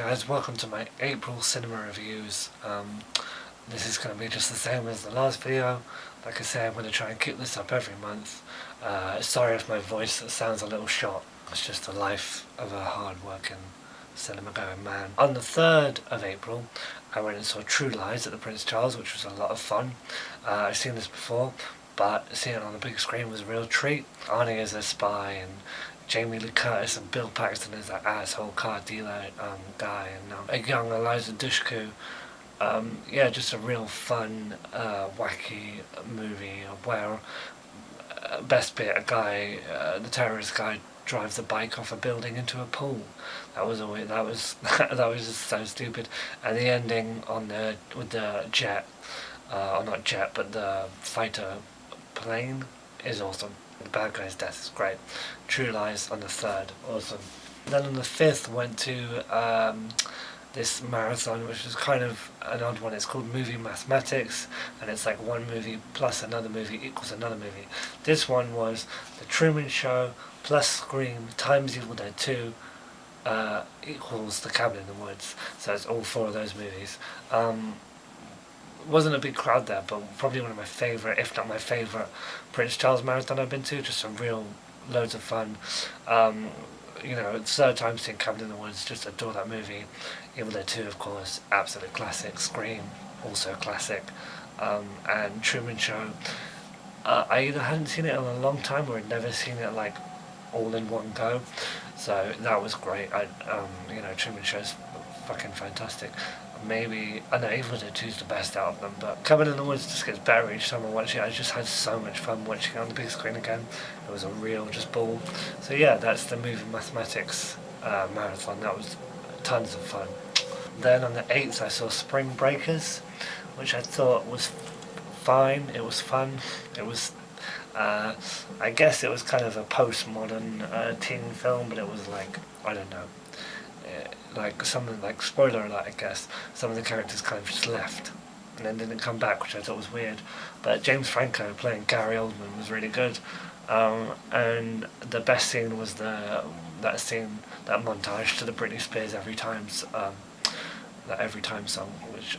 guys, welcome to my April cinema reviews. This is going to be just the same as the last video. Like I say, I'm going to try and keep this up every month. Sorry if my voice sounds a little shot. It's just the life of a hard-working cinema-going man. On the 3rd of April, I went and saw True Lies at the Prince Charles, which was a lot of fun. I've seen this before, but seeing it on the big screen was a real treat. Arnie as a spy, and Jamie Lee Curtis and Bill Paxton as that asshole car dealer guy, and a young Eliza Dushku. Just a real fun, wacky movie where best bit, the terrorist guy drives a bike off a building into a pool. That was just so stupid. And the ending with the jet, or not jet, but the fighter plane is awesome. The bad guy's death is great. True Lies on the 3rd, awesome. Then on the 5th went to this marathon, which is kind of an odd one. It's called Movie Mathematics, and it's like one movie plus another movie equals another movie. This one was The Truman Show plus Scream times Evil Dead 2 equals The Cabin in the Woods. So it's all 4 of those movies. Wasn't a big crowd there, but probably one of my favourite, if not my favourite, Prince Charles Marathon I've been to. Just some real loads of fun. Third time seeing Cabin in the Woods, just adore that movie. Evil Dead 2, of course, absolute classic. Scream, also classic. And Truman Show, I either hadn't seen it in a long time or had never seen it like all in one go. So that was great. Truman Show's fucking fantastic. Maybe, I know Evil Dead 2 is the best out of them, but Cabin in the Woods just gets better each time I watch it. I just had so much fun watching it on the big screen again. It was a real just ball. So yeah, that's the Movie Mathematics marathon. That was tons of fun. Then on the 8th I saw Spring Breakers, which I thought was fine. It was fun. It was, I guess it was kind of a postmodern teen film, but it was like, I don't know, like something like, spoiler alert I guess, some of the characters kind of just left and then didn't come back, which I thought was weird. But James Franco playing Gary Oldman was really good. And the best scene was that montage to the Britney Spears Every Time song, which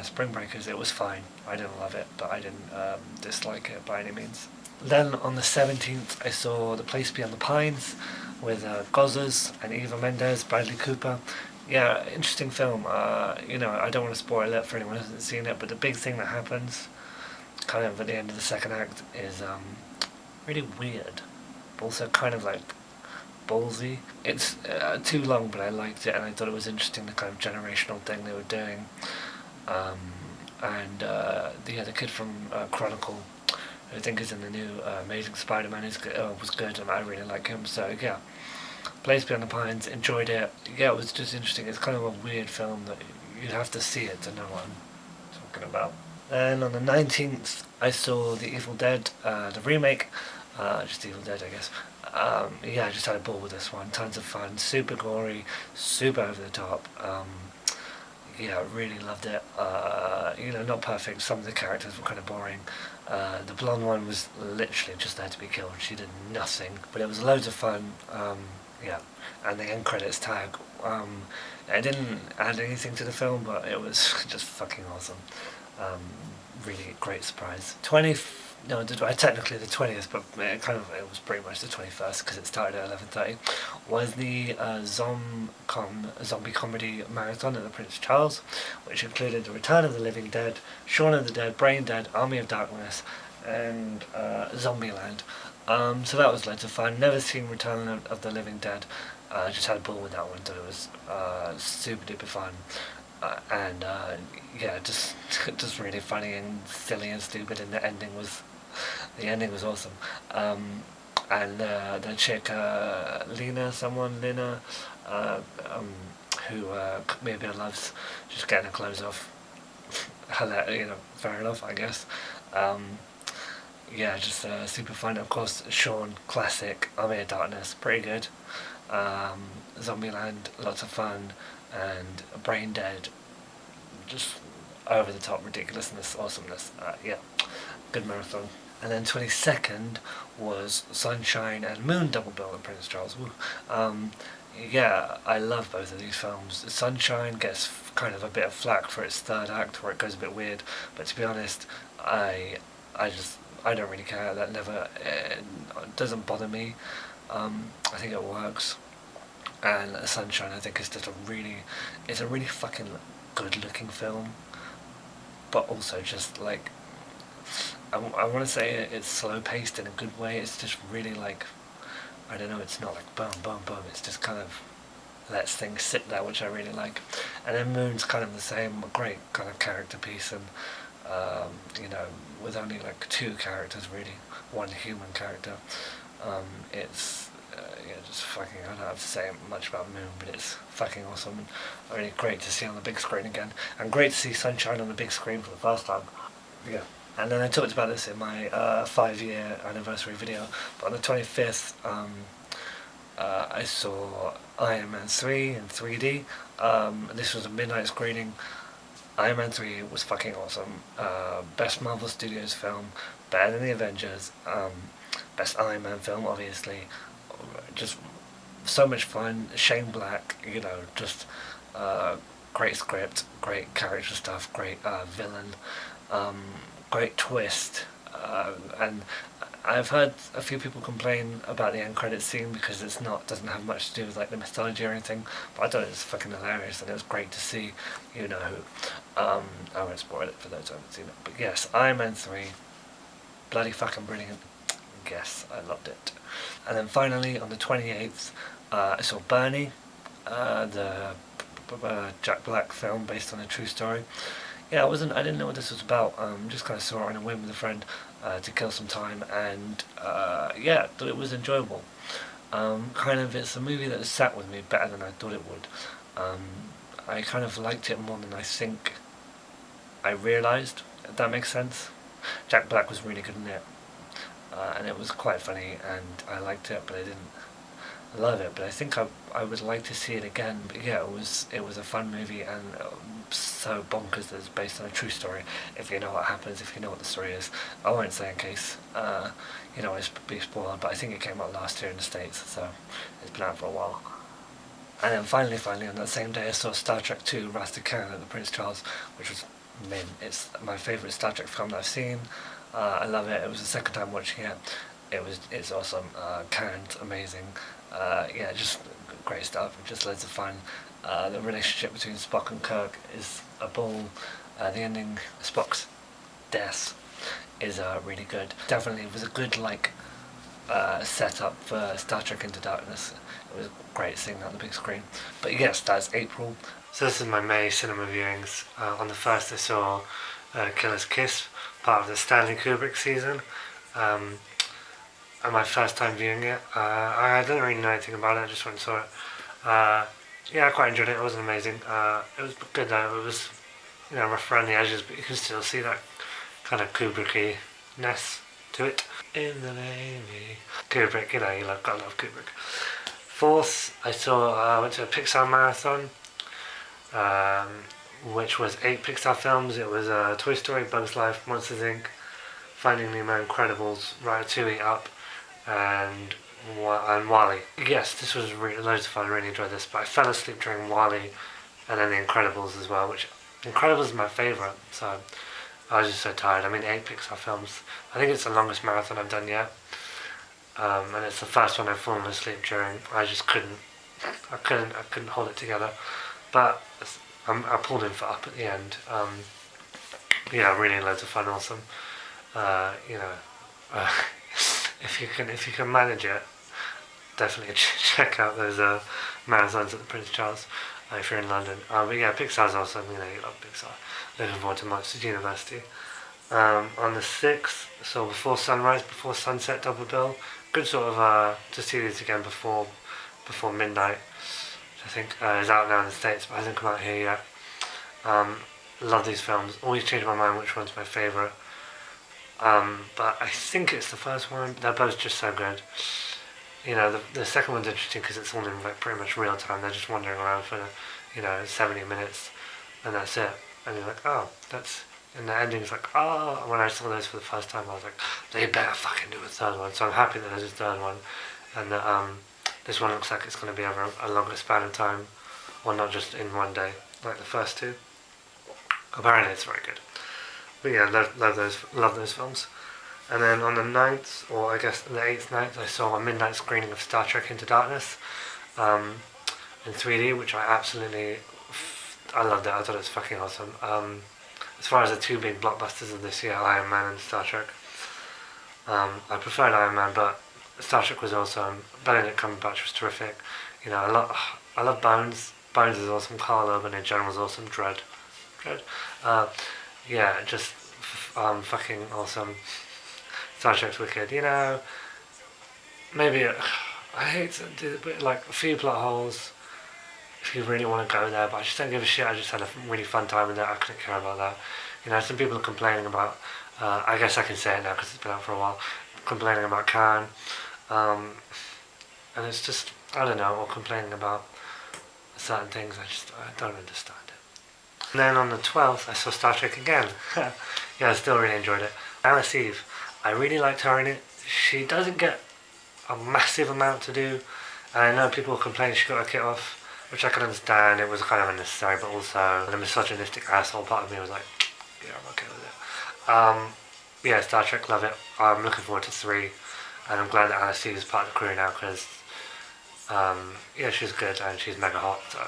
Spring Breakers, it was fine. I didn't love it, but I didn't dislike it by any means. Then on the 17th I saw The Place Beyond the Pines with Gozzers and Eva Mendes, Bradley Cooper. Yeah, interesting film. I don't want to spoil it for anyone who hasn't seen it, but the big thing that happens kind of at the end of the second act is really weird, but also kind of like ballsy. It's too long, but I liked it, and I thought it was interesting, the kind of generational thing they were doing. The kid from Chronicle, who I think is in the new Amazing Spider-Man, was good, and I really like him. So yeah, Place Beyond the Pines, enjoyed it. Yeah, it was just interesting. It's kind of a weird film that you'd have to see it to know what I'm talking about. Then on the 19th I saw The Evil Dead, the remake, just Evil Dead I guess. I just had a ball with this one. Tons of fun, super gory, super over the top. Really loved it. Not perfect. Some of the characters were kind of boring. The blonde one was literally just there to be killed. She did nothing, but it was loads of fun. And the end credits tag. I didn't add anything to the film, but it was just fucking awesome. Really great surprise. Technically the 20th, but it was pretty much the 21st because it started at 11:30. Was the zombie comedy marathon at the Prince Charles, which included The Return of the Living Dead, Shaun of the Dead, Brain Dead, Army of Darkness, and Zombieland. So that was loads of fun. Never seen Return of the Living Dead. Just had a ball with that one. Thought it was super duper fun. Just really funny and silly and stupid, and the ending was awesome. The chick Lena, who maybe loves just getting her clothes off. Fair enough, I guess. Super fun. Of course, Shaun, classic. Army of Darkness, pretty good. Zombieland, lots of fun. And Brain Dead, just over the top ridiculousness, awesomeness. Good marathon. And then 22nd was Sunshine and Moon double bill at Prince Charles. yeah, I love both of these films. Sunshine gets kind of a bit of flack for its third act, where it goes a bit weird. But to be honest, I, I don't really care. That never doesn't bother me. I think it works. And Sunshine, I think, is just it's a really fucking good-looking film, but also just like I want to say it's slow-paced in a good way. It's just really like I don't know. It's not like boom, boom, boom. It's just kind of lets things sit there, which I really like. And then Moon's kind of the same, a great kind of character piece, and you know, with only like two characters really, one human character. It's yeah, just fucking. I don't have to say much about Moon, but it's fucking awesome and really great to see on the big screen again, and great to see Sunshine on the big screen for the first time. Yeah. And then I talked about this in my 5-year anniversary video, but on the 25th, I saw Iron Man 3 in 3D. This was a midnight screening. Iron Man 3 was fucking awesome. Best Marvel Studios film, better than the Avengers. Best Iron Man film, obviously. Just so much fun. Shane Black, you know, just great script, great character stuff, great villain, great twist, and I've heard a few people complain about the end credits scene because doesn't have much to do with like the mythology or anything. But I thought it was fucking hilarious and it was great to see, you know who. I won't spoil it for those who haven't seen it. But yes, Iron Man 3, bloody fucking brilliant. Yes, I loved it. And then finally on the 28th, I saw Barney, the Jack Black film based on a true story. Yeah, I didn't know what this was about. Just kind of saw it on a whim with a friend to kill some time, and yeah, thought it was enjoyable. It's a movie that sat with me better than I thought it would. I kind of liked it more than I think I realised, if that makes sense. Jack Black was really good in it, and it was quite funny, and I liked it, but I didn't love it. But I think I would like to see it again. But yeah, it was a fun movie, and so bonkers that it's based on a true story. If you know what happens, if you know what the story is, I won't say in case you know it's be spoiled. But I think it came out last year in the States, so it's been out for a while. And then finally, on that same day, I saw Star Trek 2: Wrath of Khan at the Prince Charles, which was mint. It's my favourite Star Trek film that I've seen. I love it. It was the second time watching it. It's awesome. Khan's amazing. Yeah, just great stuff. Just loads of fun. The relationship between Spock and Kirk is a ball. The ending, Spock's death, is really good. Definitely was a good setup for Star Trek Into Darkness. It was great seeing that on the big screen. But yes, that's April. So this is my May cinema viewings. On the first I saw Killer's Kiss, part of the Stanley Kubrick season. And my first time viewing it. I didn't really know anything about it, I just went and saw it. Yeah, I quite enjoyed it, it wasn't amazing. It was good though, it was, you know, rough around the edges, but you can still see that kind of Kubricky-ness to it. In the Navy. Kubrick, you know, gotta love Kubrick. Fourth, I went to a Pixar Marathon, which was 8 Pixar films. It was Toy Story, Bugs Life, Monsters Inc., Finding Nemo, Incredibles, Ratatouille, Up, and WALL-E. Yes, this was loads of fun. I really enjoyed this, but I fell asleep during WALL-E and then The Incredibles as well, which Incredibles is my favourite, so I was just so tired. I mean, 8 Pixar films. I think it's the longest marathon I've done yet, and it's the first one I've fallen asleep during. I just couldn't hold it together, but I pulled in for Up at the end. Yeah, really loads of fun, awesome. You know, if you can manage it, definitely check out those marathons at the Prince Charles if you're in London. But yeah, Pixar's awesome. You know, you love Pixar. Looking forward to Monsters University. On the 6th, so Before Sunrise, Before Sunset double bill. Good sort of to see these again before midnight. Which I think is out now in the States, but hasn't come out here yet. Love these films. Always change my mind which one's my favourite. But I think it's the first one. They're both just so good. You know, the second one's interesting because it's all in like pretty much real time. They're just wandering around for 70 minutes, and that's it. And you're like, oh, that's. And the ending's like, oh. When I saw those for the first time, I was like, they better fucking do a third one. So I'm happy that there's a third one, and that This one looks like it's going to be over a longer span of time, or not just in one day, like the first two. Apparently it's very good. But yeah, love those films. And then on the 9th, or I guess the 8th night, I saw a midnight screening of Star Trek Into Darkness in 3D, which I loved it. I thought it was fucking awesome. As far as the two big blockbusters of this year, Iron Man and Star Trek, I preferred Iron Man, but Star Trek was awesome. Benedict Cumberbatch was terrific. You know, I love Bones. Bones is awesome. Carl Urban in general is awesome. Dread. Yeah, just fucking awesome. Star Trek's wicked. You know, maybe I hate to do it, but like a few plot holes. If you really want to go there, but I just don't give a shit. I just had a really fun time with it. I couldn't care about that. You know, some people are complaining about. I guess I can say it now because it's been out for a while. Complaining about Khan, and it's just I don't know, or complaining about certain things. I don't understand it. And then on the 12th, I saw Star Trek again. Yeah, I still really enjoyed it. Alice Eve, I really liked her in it. She doesn't get a massive amount to do, and I know people complain she got her kit off, which I can understand. It was kind of unnecessary, but also the misogynistic asshole part of me was like, yeah, I'm okay with it. Yeah, Star Trek, love it. I'm looking forward to 3, and I'm glad that Alice Eve is part of the crew now because, yeah, she's good and she's mega hot, so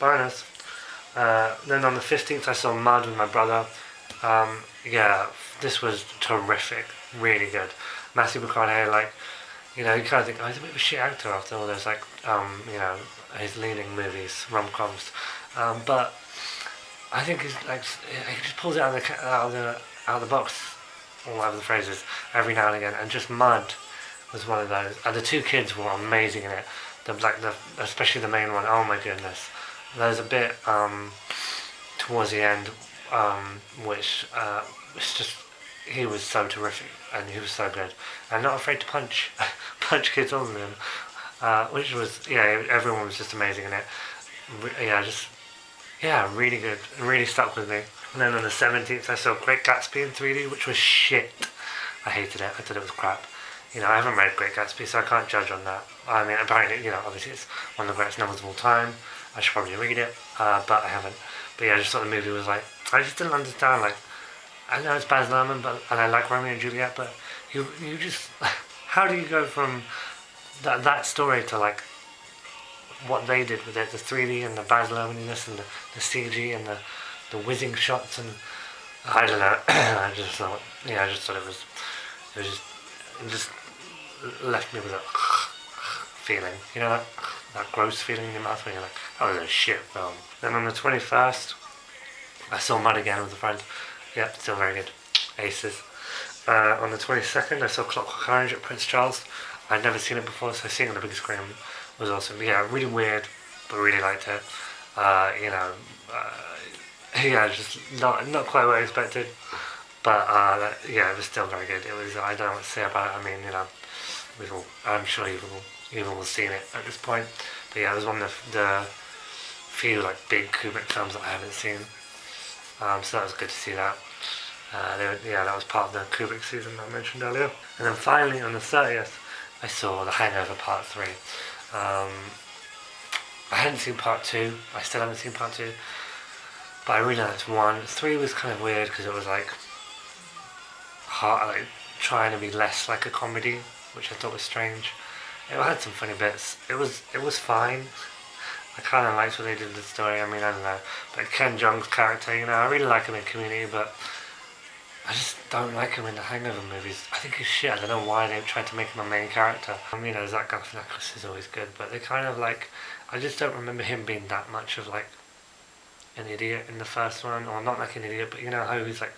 bonus. Then on the 15th, I saw Mud with my brother. Yeah, this was terrific, really good. Matthew McConaughey, like, you know, you kind of think, oh, he's a bit of a shit actor after all those, like, you know, his leading movies, rom-coms. But I think he's like, he just pulls it out of the box, or whatever the phrase is, every now and again. And just Mud was one of those. And the two kids were amazing in it. Especially the main one. Oh my goodness. There's a bit towards the end, which was just, he was so terrific and he was so good and not afraid to punch kids on them, which was, yeah, everyone was just amazing in it. Really good, really stuck with me. And then on the 17th, I saw Great Gatsby in 3D, which was shit. I hated it. I thought it was crap. You know, I haven't read Great Gatsby, so I can't judge on that. I mean, apparently, you know, obviously it's one of the greatest novels of all time. I should probably read it, but I haven't. But yeah, I just thought the movie was like, I just didn't understand, like, I know it's Baz Luhrmann, and I like Romeo and Juliet, but you just, how do you go from that story to like what they did with it, the 3D and the Baz Luhrmanniness and the CG and the whizzing shots, and I don't know. I just thought it just left me with a feeling, you know, that gross feeling in your mouth when you're like, oh, this is a shit film. Then on the 21st, I saw Mud again with a friend. Yep, still very good. Aces. On the 22nd, I saw Clockwork Orange at Prince Charles. I'd never seen it before, so seeing it on the big screen was awesome. Yeah, really weird, but really liked it. You know, yeah, just not quite what I expected, but yeah, it was still very good. It was, I don't know what to say about it. I mean, you know, I'm sure you've all seen it at this point. But yeah, it was one of the few like big Kubrick films that I haven't seen. So that was good to see that. That was part of the Kubrick season that I mentioned earlier. And then finally on the 30th, I saw The Hangover Part 3. I hadn't seen Part 2. I still haven't seen Part 2. But I really liked 1. 3 was kind of weird because it was like hard, like trying to be less like a comedy, which I thought was strange. It had some funny bits. It was fine. I kind of liked what they did with the story. I mean, I don't know. But Ken Jeong's character, you know, I really like him in Community, but I just don't like him in the Hangover movies. I think he's shit. I don't know why they tried to make him a main character. You know, Zach Galifianakis is always good, but they kind of like, I just don't remember him being that much of like an idiot in the first one, or not like an idiot, but you know how he's like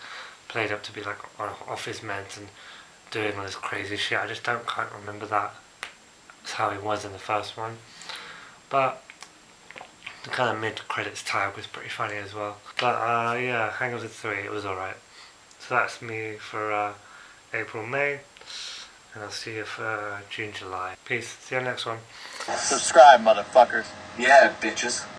played up to be like off his meds and doing all this crazy shit. I just can't remember that. That's how he was in the first one. But the kind of mid-credits tag was pretty funny as well. But yeah, Hangover 3, it was alright. So that's me for April, May, and I'll see you for June, July. Peace. See you next one. Subscribe, motherfuckers. Yeah, bitches.